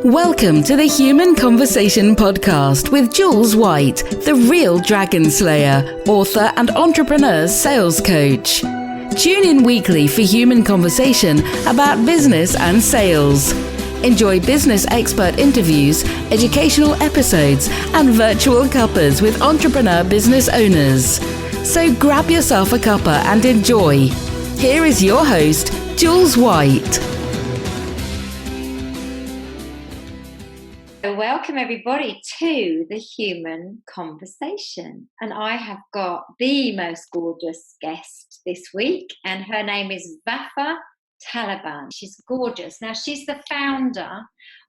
Welcome to the Human Conversation podcast with Jules White, the real dragon slayer, author and entrepreneur sales coach. Tune in weekly for human conversation about business and sales. Enjoy business expert interviews, educational episodes, and virtual cuppas with entrepreneur business owners. So grab yourself a cuppa and enjoy. Here is your host, Jules White. Welcome everybody to the Human Conversation, and I have got the most gorgeous guest this week, and her name is Vafa Taleban. She's gorgeous. Now, she's the founder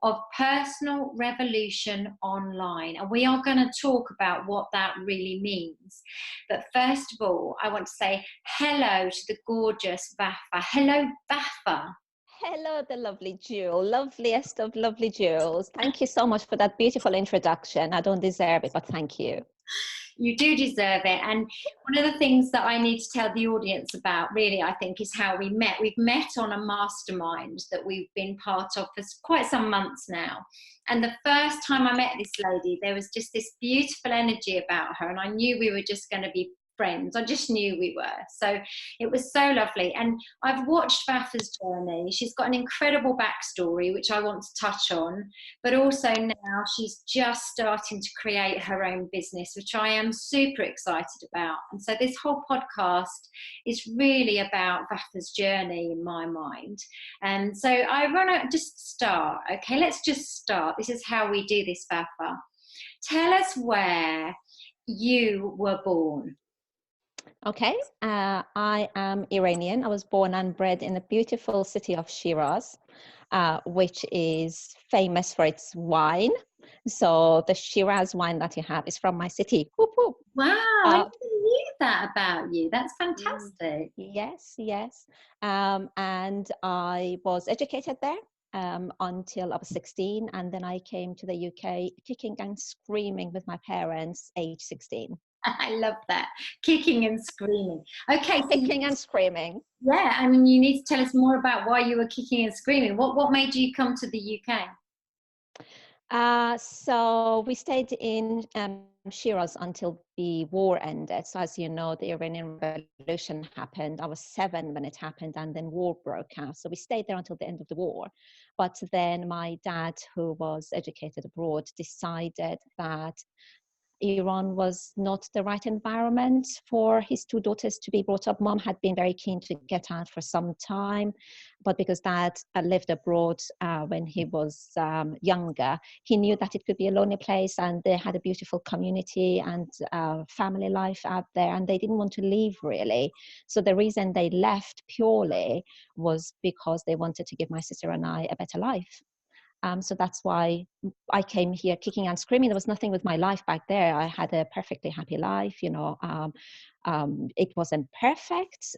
of Personal Revolution Online, and we are going to talk about what that really means. But first of all, I want to say hello to the gorgeous Vafa. Hello, Vafa. Hello, the lovely Jules, loveliest of lovely Jules. Thank you so much for that beautiful introduction. I don't deserve it, but thank you. You do deserve it. And one of the things that I need to tell the audience about, really, I think, is how we met. We've met on a mastermind that we've been part of for quite some months now. And the first time I met this lady, there was just this beautiful energy about her. And I knew we were just going to be friends. I just knew we were. So it was so lovely. And I've watched Vafa's journey. She's got an incredible backstory, which I want to touch on, but also now she's just starting to create her own business, which I am super excited about. And so this whole podcast is really about Vafa's journey in my mind. And so I want to just start. Okay, let's just start. This is how we do this, Vafa. Tell us where you were born. Okay, I am Iranian. I was born and bred in the beautiful city of Shiraz, which is famous for its wine. So the Shiraz wine that you have is from my city. Whoop, whoop. Wow, I didn't knew that about you. That's fantastic. Yes. And I was educated there until I was 16. And then I came to the UK kicking and screaming with my parents, age 16. I love that. Kicking and screaming. Okay. Kicking and screaming. Yeah. I mean, you need to tell us more about why you were kicking and screaming. What made you come to the UK? So we stayed in Shiraz until the war ended. So as you know, the Iranian Revolution happened. I was 7 when it happened, and then war broke out. So we stayed there until the end of the war. But then my dad, who was educated abroad, decided that Iran was not the right environment for his two daughters to be brought up. Mom had been very keen to get out for some time, but because dad lived abroad when he was younger, he knew that it could be a lonely place, and they had a beautiful community and family life out there, and they didn't want to leave really. So the reason they left purely was because they wanted to give my sister and I a better life. So that's why I came here kicking and screaming. There was nothing with my life back there. I had a perfectly happy life, it wasn't perfect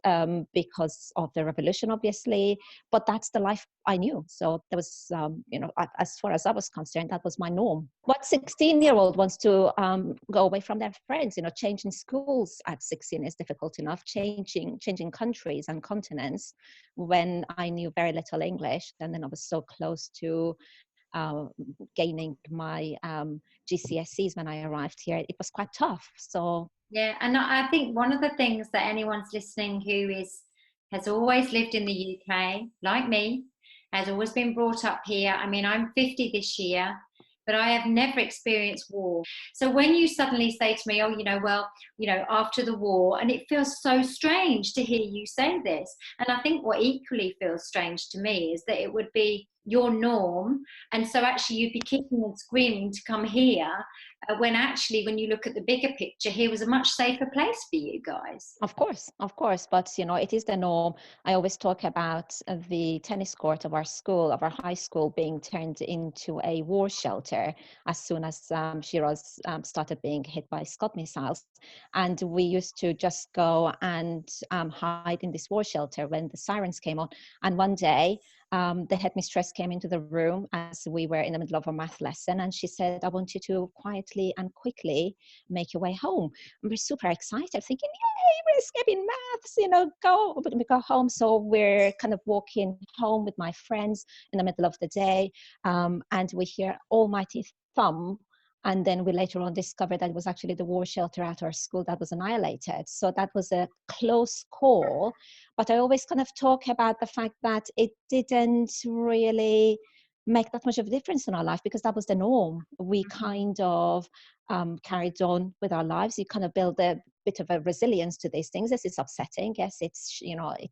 because of the revolution, obviously, but that's the life I knew. So there was, as far as I was concerned, that was my norm. What 16-year-old wants to go away from their friends? Changing schools at 16 is difficult enough. Changing countries and continents when I knew very little English, and then I was so close to gaining my GCSEs when I arrived here. It was quite tough. So yeah, and I think one of the things that anyone's listening who has always lived in the UK, like me, has always been brought up here. I mean, I'm 50 this year, but I have never experienced war. So when you suddenly say to me, after the war, and it feels so strange to hear you say this. And I think what equally feels strange to me is that it would be your norm. And so actually you'd be kicking and screaming to come here when actually, when you look at the bigger picture, here was a much safer place for you guys. Of course. But, it is the norm. I always talk about the tennis court of our school, of our high school, being turned into a war shelter as soon as Shiraz started being hit by Scud missiles. And we used to just go and hide in this war shelter when the sirens came on. And one day, the headmistress came into the room as we were in the middle of a math lesson, and she said, I want you to quietly and quickly make your way home. And we're super excited, thinking, yay, we're escaping maths, we go home. So we're kind of walking home with my friends in the middle of the day, and we hear almighty thump. And then we later on discovered that it was actually the war shelter at our school that was annihilated. So that was a close call. But I always kind of talk about the fact that it didn't really make that much of a difference in our life, because that was the norm. We kind of carried on with our lives. You kind of build a bit of a resilience to these things. Yes, it's upsetting. Yes, it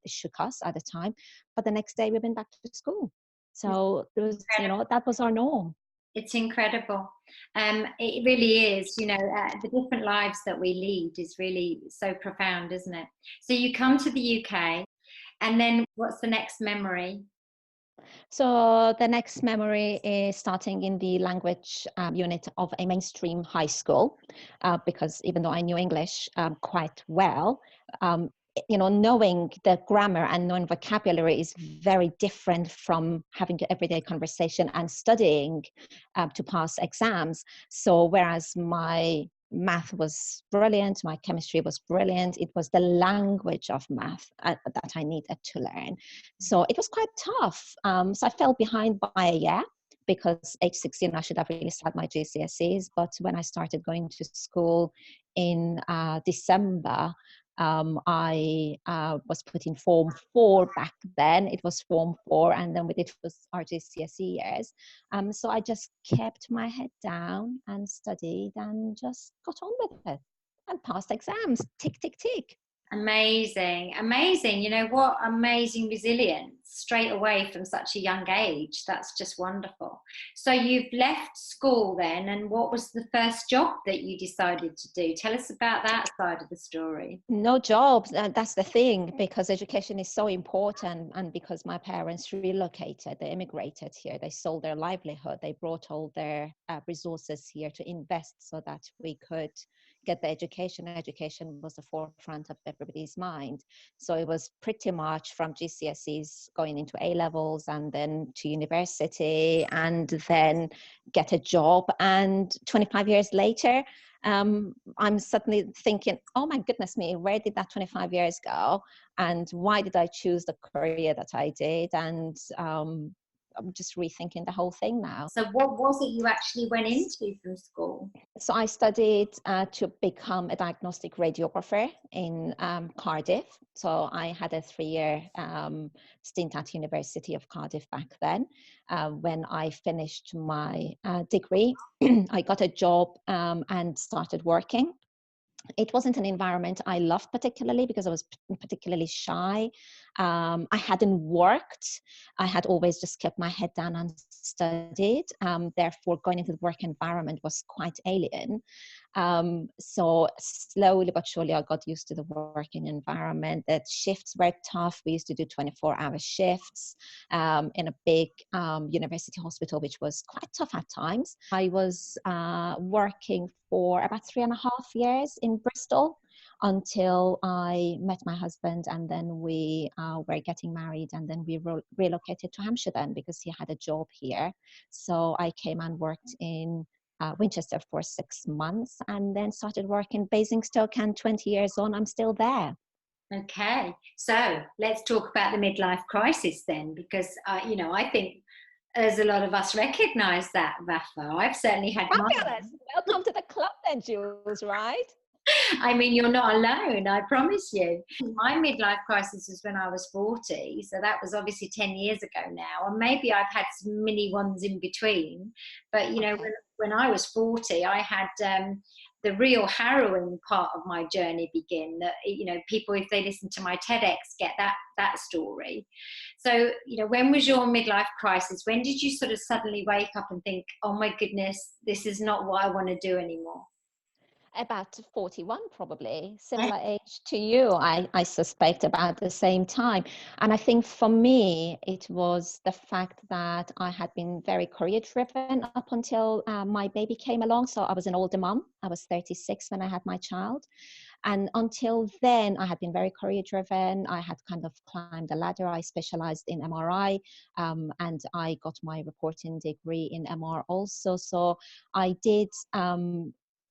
shook us at the time. But the next day we went back to school. So there was, that was our norm. It's incredible. It really is, the different lives that we lead is really so profound, isn't it? So you come to the UK, and then what's the next memory? So the next memory is starting in the language unit of a mainstream high school, because even though I knew English quite well, knowing the grammar and knowing vocabulary is very different from having an everyday conversation and studying to pass exams. So whereas my math was brilliant, my chemistry was brilliant, it was the language of math that I needed to learn. So it was quite tough. So I fell behind by a year, because age 16 I should have really started my GCSEs. But when I started going to school in December, I was put in Form 4 back then. It was Form 4, and then we did our GCSE years. So I just kept my head down and studied and just got on with it and passed exams. Tick, tick, tick. Amazing. What amazing resilience straight away from such a young age. That's just wonderful. So you've left school then, and what was the first job that you decided to do? Tell us about that side of the story. No jobs. That's the thing, because education is so important, and because my parents relocated, they immigrated here, they sold their livelihood, they brought all their resources here to invest so that we could get the education. Education was the forefront of everybody's mind. So it was pretty much from GCSEs going into A levels, and then to university, and then get a job. And 25 years later, I'm suddenly thinking, oh my goodness me, where did that 25 years go? And why did I choose the career that I did? And I'm just rethinking the whole thing now. So what was it you actually went into from school? So I studied to become a diagnostic radiographer in Cardiff. So I had a 3-year stint at University of Cardiff back then. When I finished my degree, I got a job and started working. It wasn't an environment I loved particularly, because I was particularly shy. I hadn't worked. I had always just kept my head down and studied. Therefore, going into the work environment was quite alien. So slowly but surely, I got used to the working environment. The shifts were tough. We used to do 24-hour shifts in a big university hospital, which was quite tough at times. I was working for about 3.5 years in Bristol until I met my husband, and then we were getting married, and then we relocated to Hampshire then, because he had a job here. So I came and worked in Winchester for 6 months, and then started working Basingstoke, and 20 years on, I'm still there. Okay, so let's talk about the midlife crisis then, because I think there's a lot of us recognise that, Vafa. I've certainly had mine. Welcome to the club then, Jules, right? I mean, you're not alone, I promise you. My midlife crisis was when I was 40, so that was obviously 10 years ago now, and maybe I've had some mini ones in between. But, when I was 40, I had the real harrowing part of my journey begin. That, people, if they listen to my TEDx, get that story. So, when was your midlife crisis? When did you sort of suddenly wake up and think, oh my goodness, this is not what I want to do anymore? About 41, probably similar age to you, I suspect, about the same time. And I think for me, it was the fact that I had been very career driven up until my baby came along. So I was an older mom. I was 36 when I had my child. And until then, I had been very career driven. I had kind of climbed the ladder. I specialized in MRI, and I got my reporting degree in MR also. So I did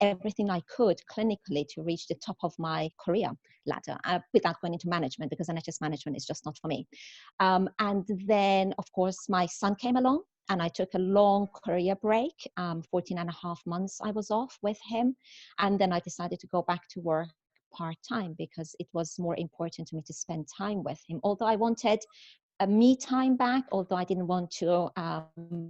everything I could clinically to reach the top of my career ladder without going into management, because NHS management is just not for me. And then, of course, my son came along, and I took a long career break. 14 and a half months I was off with him. And then I decided to go back to work part-time, because it was more important to me to spend time with him. Although I wanted a me time back, although I didn't want to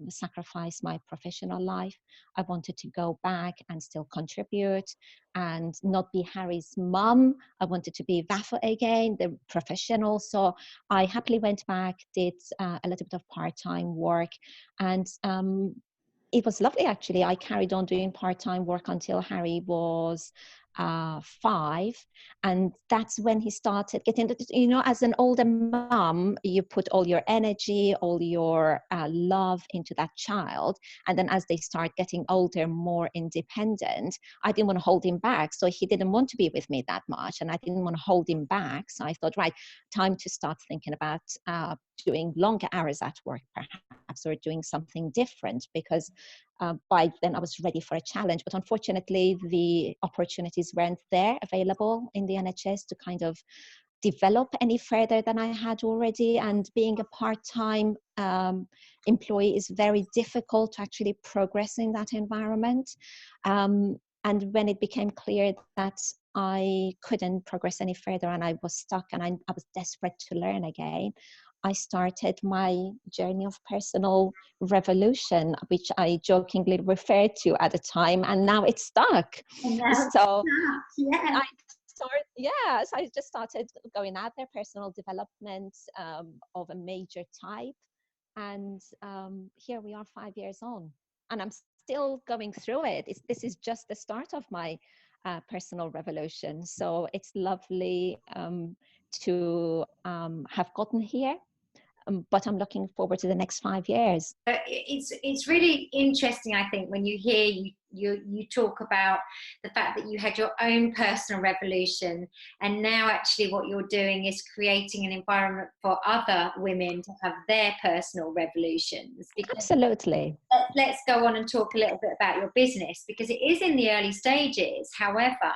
sacrifice my professional life, I wanted to go back and still contribute and not be Harry's mum. I wanted to be Vafa again, the professional. So I happily went back, did a little bit of part-time work, and it was lovely, actually. I carried on doing part-time work until Harry was 5, and that's when he started getting, as an older mum, you put all your energy, all your love into that child, and then as they start getting older, more independent, I didn't want to hold him back. So he didn't want to be with me that much, and I didn't want to hold him back. So I thought, right, time to start thinking about doing longer hours at work, perhaps, or doing something different, because by then I was ready for a challenge. But unfortunately, the opportunities weren't there available in the NHS to kind of develop any further than I had already. And being a part-time employee is very difficult to actually progress in that environment. And when it became clear that I couldn't progress any further and I was stuck, and I was desperate to learn again, I started my journey of personal revolution, which I jokingly referred to at the time, and now it's stuck. So yeah. so I just started going out there, personal development of a major type, and here we are 5 years on, and I'm still going through it. This is just the start of my personal revolution. So it's lovely to have gotten here. But I'm looking forward to the next 5 years. It's really interesting, I think, when you hear you talk about the fact that you had your own personal revolution, and now actually what you're doing is creating an environment for other women to have their personal revolutions. Absolutely. Let's go on and talk a little bit about your business, because it is in the early stages. However,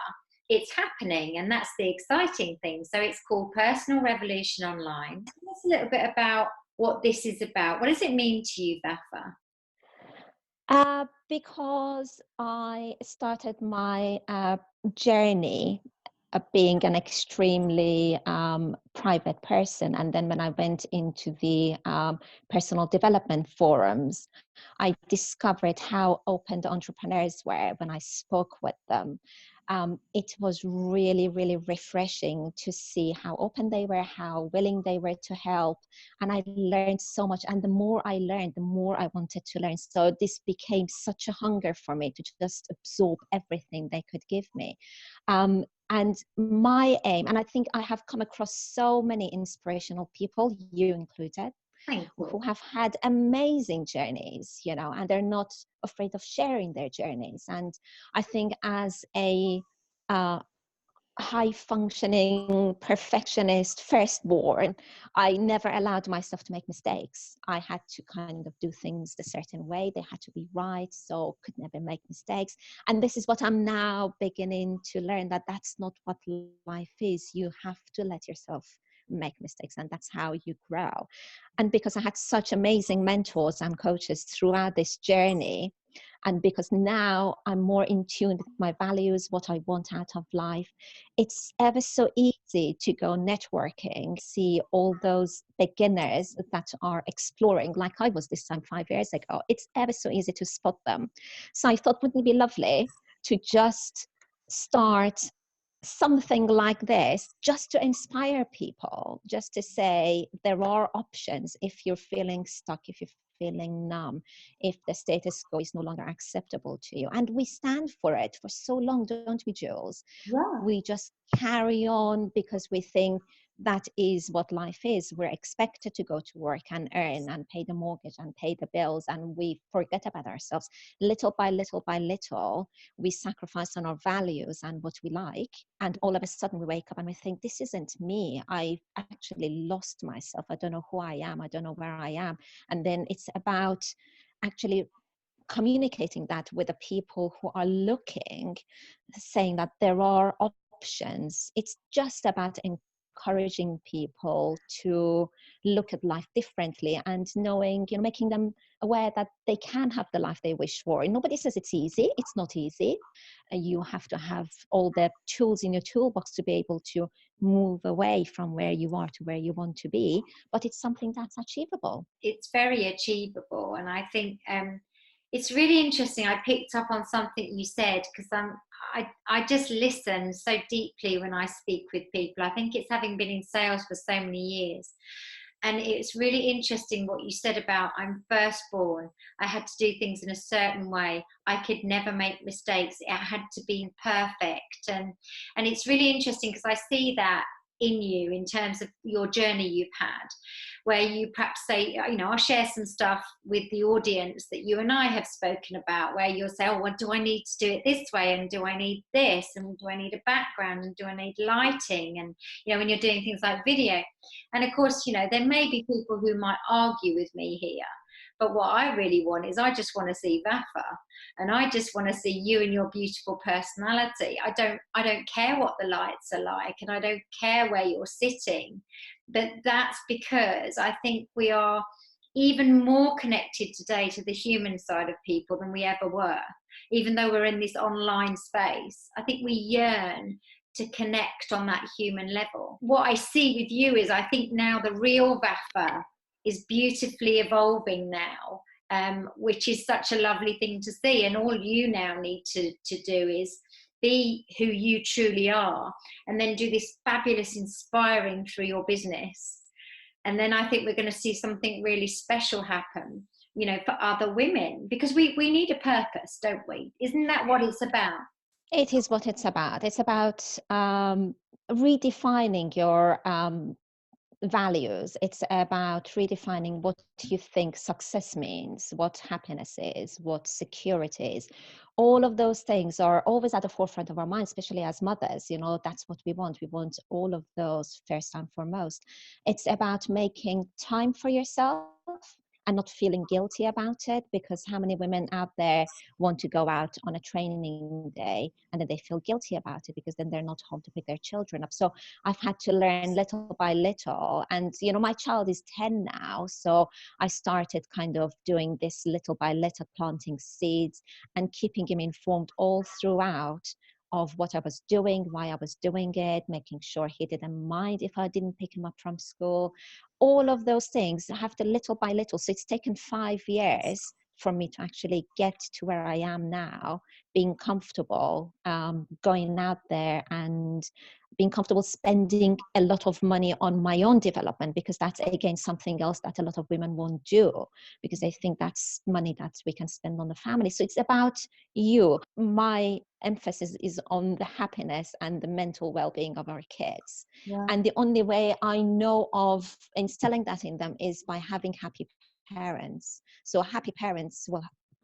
it's happening, and that's the exciting thing. So it's called Personal Revolution Online. Tell us a little bit about what this is about. What does it mean to you, Vafa? Because I started my journey being an extremely private person, and then when I went into the personal development forums, I discovered how open the entrepreneurs were when I spoke with them. It was really, really refreshing to see how open they were, how willing they were to help. And I learned so much. And the more I learned, the more I wanted to learn. So this became such a hunger for me to just absorb everything they could give me. And my aim, and I think I have come across so many inspirational people, you included, who have had amazing journeys, and they're not afraid of sharing their journeys. And I think as a high functioning perfectionist firstborn, I never allowed myself to make mistakes. I had to kind of do things a certain way. They had to be right, so could never make mistakes. And this is what I'm now beginning to learn, that that's not what life is. You have to let yourself make mistakes, and that's how you grow. And because I had such amazing mentors and coaches throughout this journey, and because now I'm more in tune with my values, what I want out of life, it's ever so easy to go networking, see all those beginners that are exploring, like I was this time 5 years ago. It's ever so easy to spot them. So I thought, wouldn't it be lovely to just start something like this, just to inspire people, just to say there are options if you're feeling stuck, if you're feeling numb, if the status quo is no longer acceptable to you. And we stand for it for so long, don't we, Jules? Yeah. We just carry on because we think that is what life is. We're expected to go to work and earn and pay the mortgage and pay the bills, and we forget about ourselves. Little by little by little, we sacrifice on our values and what we like, and all of a sudden we wake up and we think, this isn't me. I actually lost myself. I don't know who I am. I don't know where I am. And then it's about actually communicating that with the people who are looking, saying that there are options. It's just about encouraging people to look at life differently and knowing, making them aware that they can have the life they wish for. And nobody says it's easy. It's not easy. You have to have all the tools in your toolbox to be able to move away from where you are to where you want to be. But it's something that's achievable. It's very achievable. And I think it's really interesting. I picked up on something you said, because I just listen so deeply when I speak with people. I think it's having been in sales for so many years. And it's really interesting what you said about, I'm firstborn. I had to do things in a certain way. I could never make mistakes. It had to be perfect. And it's really interesting because I see that in you in terms of your journey you've had, where you perhaps say, I'll share some stuff with the audience that you and I have spoken about, where you'll say, well, do I need to do it this way? And do I need this? And do I need a background? And do I need lighting? And, when you're doing things like video. And of course, there may be people who might argue with me here. But what I really want is I just want to see Vafa, and I just want to see you and your beautiful personality. I don't care what the lights are like, and I don't care where you're sitting. But that's because I think we are even more connected today to the human side of people than we ever were. Even though we're in this online space, I think we yearn to connect on that human level. What I see with you is, I think now the real Vafa is beautifully evolving now, which is such a lovely thing to see. And all you now need to do is be who you truly are, and then do this fabulous inspiring through your business. And then I think we're going to see something really special happen, for other women, because we need a purpose, don't we? Isn't that what it's about? It is what it's about. It's about redefining your values. It's about redefining what you think success means, what happiness is, what security is. All of those things are always at the forefront of our minds, especially as mothers. That's what we want. We want all of those first and foremost. It's about making time for yourself and not feeling guilty about it, because how many women out there want to go out on a training day and then they feel guilty about it because then they're not home to pick their children up. So I've had to learn little by little, and my child is 10 now, so I started kind of doing this little by little, planting seeds and keeping him informed all throughout of what I was doing, why I was doing it, making sure he didn't mind if I didn't pick him up from school. All of those things have to little by little. So it's taken 5 years for me to actually get to where I am now, being comfortable, going out there and being comfortable spending a lot of money on my own development, because that's again something else that a lot of women won't do, because they think that's money that we can spend on the family. So it's about you. My emphasis is on the happiness and the mental well-being of our kids. Yeah. And the only way I know of instilling that in them is by having happy parents. So happy parents will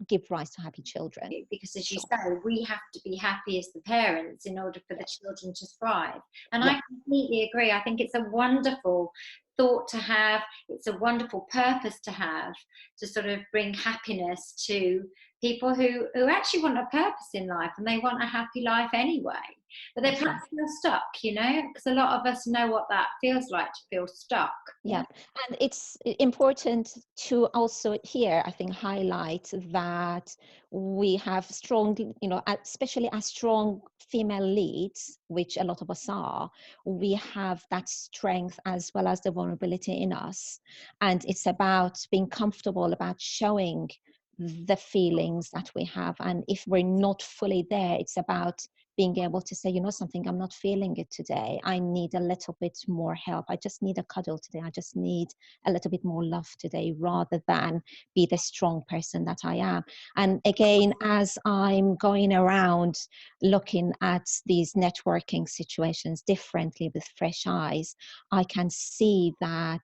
give rise to happy children. Because as you say, we have to be happy as the parents in order for the children to thrive. And I completely agree. I think it's a wonderful thought to have. It's a wonderful purpose to have, to sort of bring happiness to people who actually want a purpose in life, and they want a happy life anyway. But they perhaps feel stuck, because a lot of us know what that feels like, to feel stuck. Yeah, and it's important to also here, I think, highlight that we have strong, especially as strong female leads, which a lot of us are, we have that strength as well as the vulnerability in us. And it's about being comfortable about showing the feelings that we have. And if we're not fully there, it's about being able to say, you know something, I'm not feeling it today. I need a little bit more help. I just need a cuddle today. I just need a little bit more love today, rather than be the strong person that I am. And again, as I'm going around looking at these networking situations differently with fresh eyes, I can see that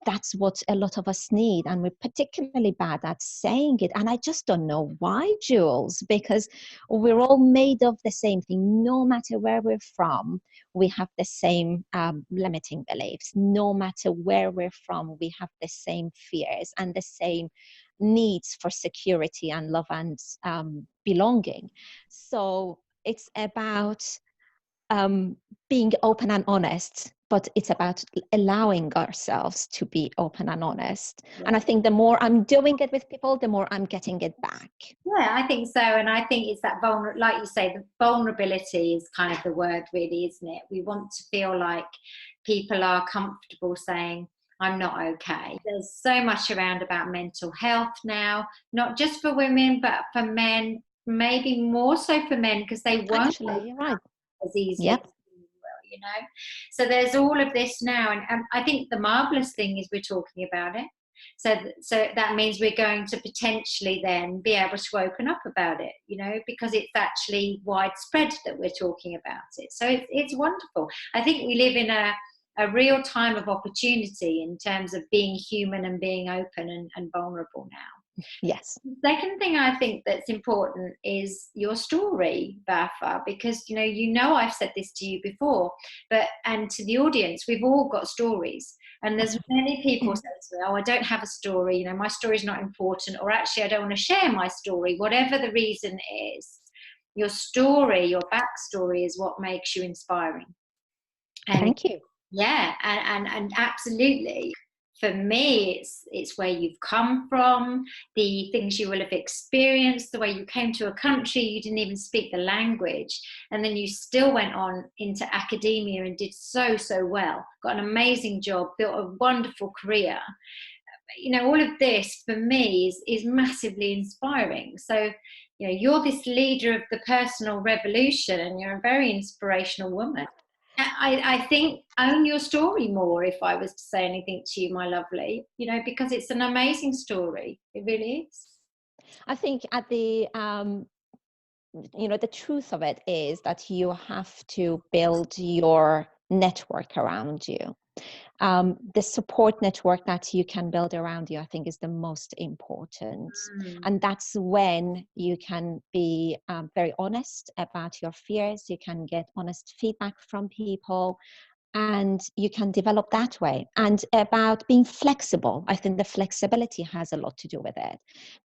that's what a lot of us need, and we're particularly bad at saying it. And I just don't know why, Jules, because we're all made of the same thing. No matter where we're from, we have the same limiting beliefs. No matter where we're from, we have the same fears and the same needs for security and love and belonging. So it's about being open and honest, but it's about allowing ourselves to be open and honest. Yeah. And I think the more I'm doing it with people, the more I'm getting it back. Yeah, I think so. And I think it's that like you say, the vulnerability is kind of the word, really, isn't it? We want to feel like people are comfortable saying, I'm not okay. There's so much around about mental health now, not just for women, but for men, maybe more so for men, because they won't. Actually, you're right. As easily. Yep. You know, so there's all of this now, and I think the marvelous thing is we're talking about it. So that means we're going to potentially then be able to open up about it, you know, because it's actually widespread that we're talking about it. So it's wonderful. I think we live in a real time of opportunity in terms of being human and being open and vulnerable now. Yes. Second thing I think that's important is your story, Vafa, because you know I've said this to you before, and to the audience, we've all got stories, and there's many people say to me, oh, I don't have a story, you know, my story's not important, or actually I don't want to share my story. Whatever the reason is, your story, your backstory is what makes you inspiring. And thank you. Yeah, and absolutely. For me, it's where you've come from, the things you will have experienced, the way you came to a country, you didn't even speak the language, and then you still went on into academia and did so well, got an amazing job, built a wonderful career. You know, all of this for me is massively inspiring. So, you know, you're this leader of the personal revolution, and you're a very inspirational woman. I think own your story more, if I was to say anything to you, my lovely, you know, because it's an amazing story. It really is. I think at the the truth of it is that you have to build your network around you. The support network that you can build around you, I think, is the most important. And that's when you can be very honest about your fears. You can get honest feedback from people, and you can develop that way. And about being flexible, I think the flexibility has a lot to do with it,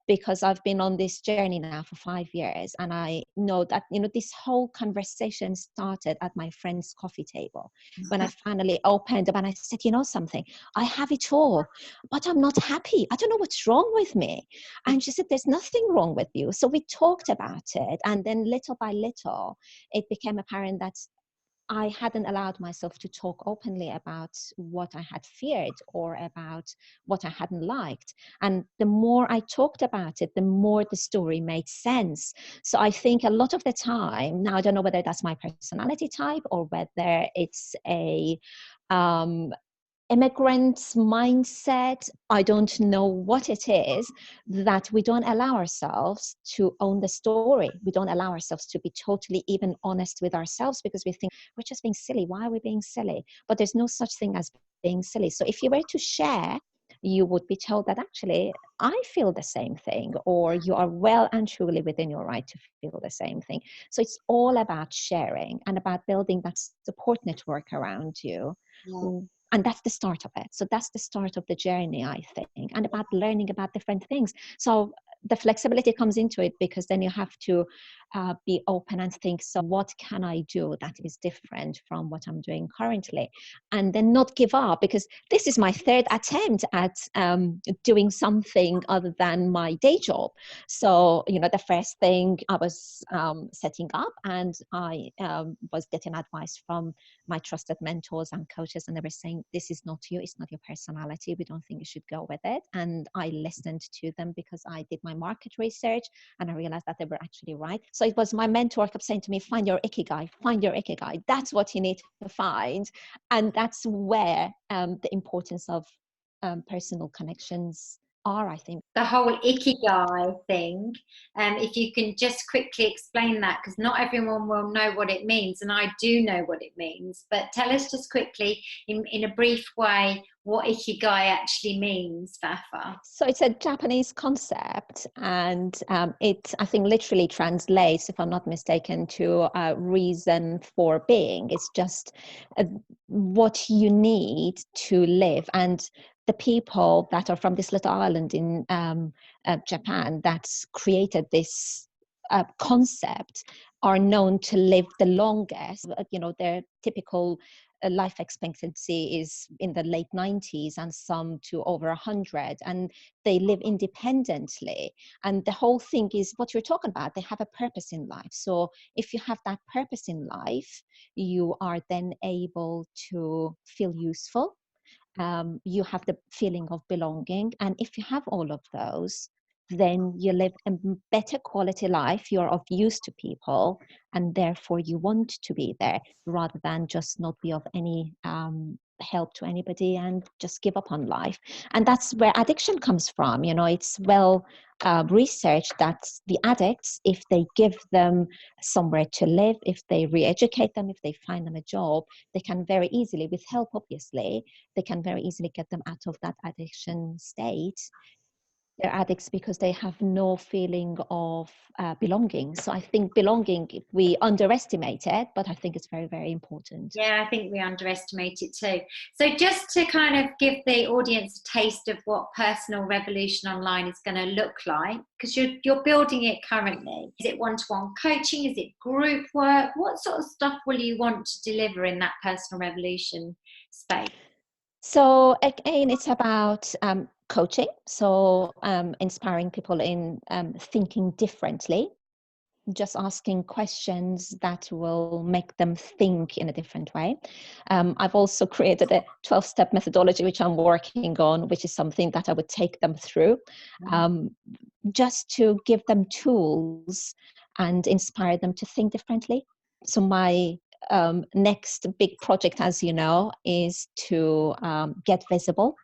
because I've been on this journey now for 5 years, and I know that, you know, this whole conversation started at my friend's coffee table when I finally opened up and I said, you know something, I have it all, but I'm not happy. I don't know what's wrong with me. And she said, there's nothing wrong with you. So we talked about it, and then little by little it became apparent that I hadn't allowed myself to talk openly about what I had feared or about what I hadn't liked. And the more I talked about it, the more the story made sense. So I think a lot of the time, now I don't know whether that's my personality type or whether it's a immigrant's mindset, I don't know what it is, that we don't allow ourselves to own the story. We don't allow ourselves to be totally even honest with ourselves, because we think we're just being silly. Why are we being silly? But there's no such thing as being silly. So if you were to share, you would be told that actually I feel the same thing, or you are well and truly within your right to feel the same thing. So it's all about sharing and about building that support network around you. Yeah. And that's the start of it. So that's the start of the journey, I think, and about learning about different things. So the flexibility comes into it, because then you have to be open and think, so what can I do that is different from what I'm doing currently? And then not give up, because this is my third attempt at doing something other than my day job. So, you know, the first thing I was setting up, and I was getting advice from my trusted mentors and coaches, and they were saying, this is not you, it's not your personality, we don't think you should go with it. And I listened to them because I did my my market research, and I realized that they were actually right. So it was my mentor kept saying to me, find your ikigai, find your ikigai. That's what you need to find. And that's where the importance of personal connections are, I think. The whole ikigai thing, if you can just quickly explain that, because not everyone will know what it means, and I do know what it means, but tell us just quickly in a brief way what ikigai actually means, Vafa. So it's a Japanese concept, and it, I think, literally translates, if I'm not mistaken, to reason for being. It's just what you need to live. And the people that are from this little island in Japan that's created this concept are known to live the longest. You know, their typical life expectancy is in the late 90s, and some to over 100, and they live independently. And the whole thing is what you're talking about. They have a purpose in life. So if you have that purpose in life, you are then able to feel useful. You have the feeling of belonging. And if you have all of those, then you live a better quality life. You're of use to people, and therefore you want to be there rather than just not be of any help to anybody and just give up on life. And that's where addiction comes from. You know, it's well researched that the addicts, if they give them somewhere to live, if they re-educate them, if they find them a job, they can very easily, with help obviously, they can very easily get them out of that addiction state. They're addicts because they have no feeling of belonging. So I think belonging, we underestimate it, but I think it's very, very important. Yeah, I think we underestimate it too. So just to kind of give the audience a taste of what Personal Revolution Online is going to look like, because you're building it currently. Is it one-to-one coaching? Is it group work? What sort of stuff will you want to deliver in that Personal Revolution space? So again, it's about coaching. So inspiring people in thinking differently, just asking questions that will make them think in a different way. I've also created a 12-step methodology, which I'm working on, which is something that I would take them through, just to give them tools and inspire them to think differently. So my next big project, as you know, is to get visible.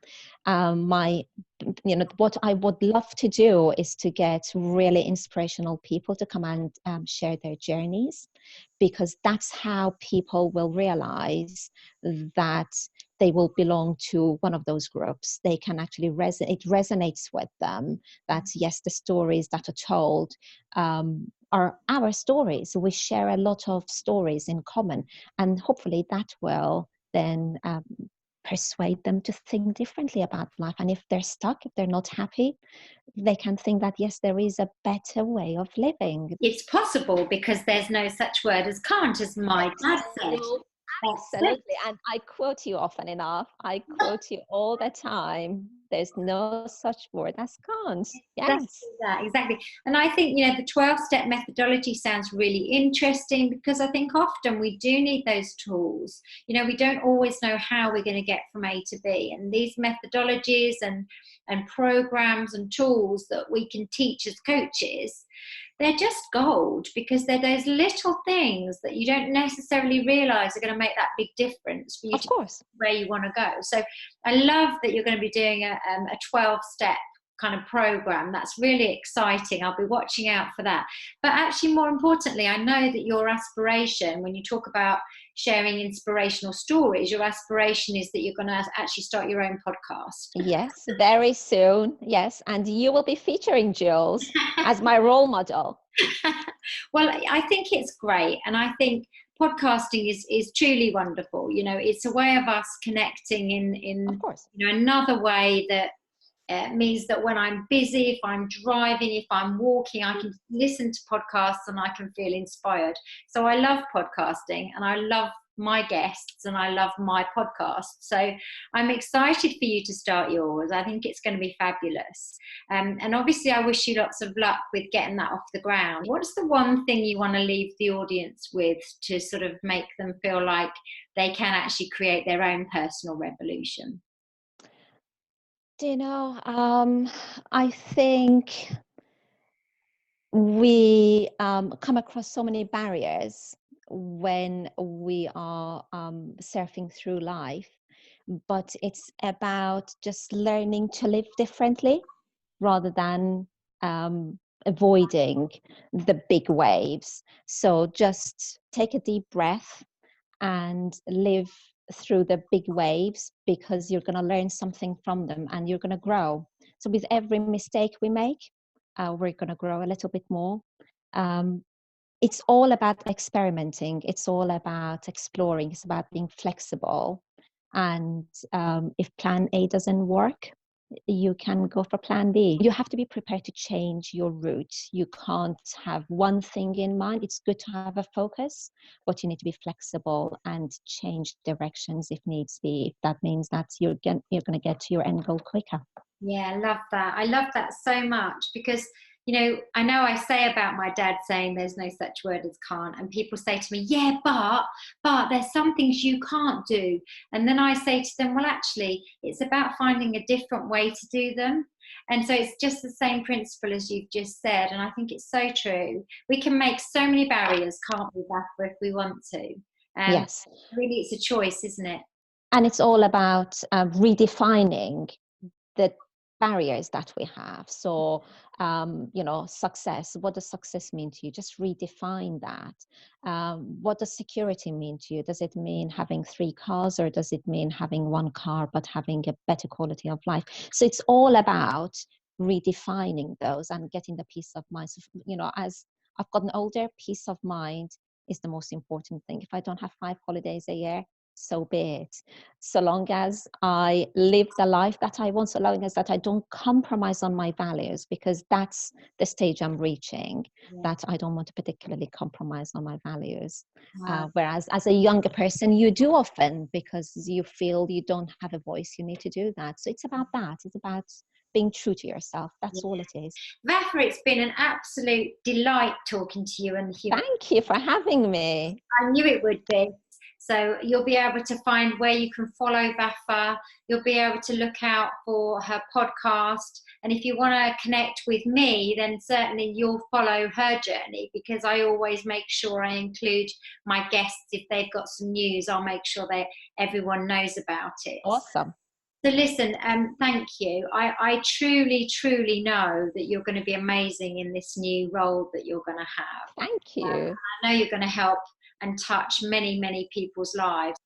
What I would love to do is to get really inspirational people to come and share their journeys, because that's how people will realize that they will belong to one of those groups. They can actually it resonates with them that yes, the stories that are told are our stories. We share a lot of stories in common, and hopefully that will then persuade them to think differently about life. And if they're stuck, if they're not happy, they can think that yes, there is a better way of living. It's possible, because there's no such word as can't, as my dad said. Absolutely. And I quote you often enough. I quote you all the time. There's no such word as can't. Yes. That, exactly. And I think, the 12-step methodology sounds really interesting, because I think often we do need those tools. We don't always know how we're going to get from A to B. And these methodologies and programs and tools that we can teach as coaches, they're just gold, because they're those little things that you don't necessarily realize are going to make that big difference for you of course, where you want to go. So I love that you're going to be doing a 12-step kind of program. That's really exciting. I'll be watching out for that. But actually, more importantly, I know that your aspiration, when you talk about sharing inspirational stories, your aspiration is that you're going to actually start your own podcast. Yes, very soon. Yes. And you will be featuring Jules as my role model. Well, I think it's great. And I think podcasting is truly wonderful. It's a way of us connecting in of course, another way that means that when I'm busy, if I'm driving, if I'm walking, I can listen to podcasts and I can feel inspired. So I love podcasting, and I love my guests, and I love my podcast. So I'm excited for you to start yours. I think it's going to be fabulous. And obviously I wish you lots of luck with getting that off the ground. What's the one thing you want to leave the audience with to sort of make them feel like they can actually create their own personal revolution? I think we come across so many barriers when we are surfing through life, but it's about just learning to live differently rather than avoiding the big waves. So just take a deep breath and live through the big waves, because you're going to learn something from them and you're going to grow. So with every mistake we make, we're going to grow a little bit more. It's all about experimenting. It's all about exploring. It's about being flexible. And if plan A doesn't work, you can go for plan B. You have to be prepared to change your route. You can't have one thing in mind. It's good to have a focus, but you need to be flexible and change directions if needs be. If that means that you're going to get to your end goal quicker. Yeah, I love that. I love that so much, because I know I say about my dad saying there's no such word as can't, and people say to me, yeah, but there's some things you can't do. And then I say to them, well, actually, it's about finding a different way to do them. And so it's just the same principle as you've just said. And I think it's so true. We can make so many barriers, can't we, Vafa, if we want to? Yes. Really, it's a choice, isn't it? And it's all about redefining the barriers that we have. So success, what does success mean to you? Just redefine that. What does security mean to you? Does it mean having 3 cars, or does it mean having 1 car but having a better quality of life? So it's all about redefining those and getting the peace of mind. So, as I've gotten older, peace of mind is the most important thing. If I don't have 5 holidays a year, so be it. So long as I live the life that I want, so long as that I don't compromise on my values, because that's the stage I'm reaching, that I don't want to particularly compromise on my values. Wow. Whereas as a younger person, you do often, because you feel you don't have a voice, you need to do that. So it's about that. It's about being true to yourself. That's all it is. Vafa, it's been an absolute delight talking to you. And Thank you for having me. I knew it would be. So you'll be able to find where you can follow Vafa. You'll be able to look out for her podcast. And if you want to connect with me, then certainly you'll follow her journey, because I always make sure I include my guests. If they've got some news, I'll make sure that everyone knows about it. Awesome. So listen, thank you. I truly, truly know that you're going to be amazing in this new role that you're going to have. Thank you. I know you're going to help and touch many, many people's lives.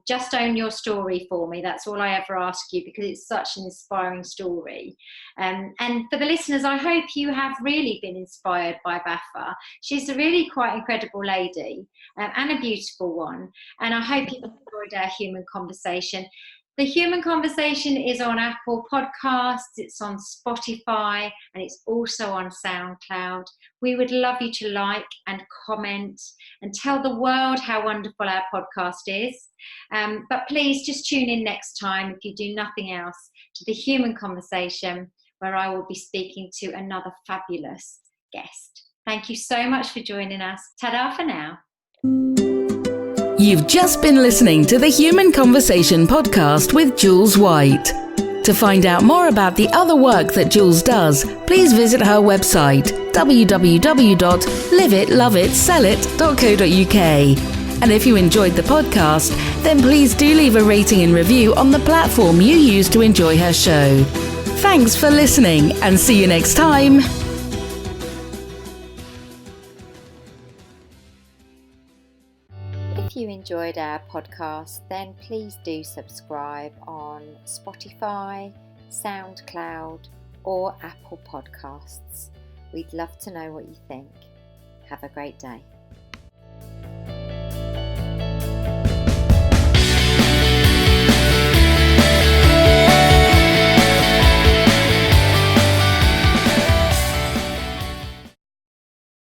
Just own your story for me. That's all I ever ask you, because it's such an inspiring story. And for the listeners, I hope you have really been inspired by Vafa. She's a really quite incredible lady, and a beautiful one. And I hope you've enjoyed our human conversation. The Human Conversation is on Apple Podcasts, it's on Spotify, and it's also on SoundCloud. We would love you to like and comment and tell the world how wonderful our podcast is. But please just tune in next time, if you do nothing else, to The Human Conversation, where I will be speaking to another fabulous guest. Thank you so much for joining us. Ta-da for now. You've just been listening to the Human Conversation podcast with Jules White. To find out more about the other work that Jules does, please visit her website www.liveitloveitsellit.co.uk. And if you enjoyed the podcast, then please do leave a rating and review on the platform you use to enjoy her show. Thanks for listening, and see you next time. If you enjoyed our podcast, then please do subscribe on Spotify, SoundCloud, or Apple Podcasts. We'd love to know what you think. Have a great day.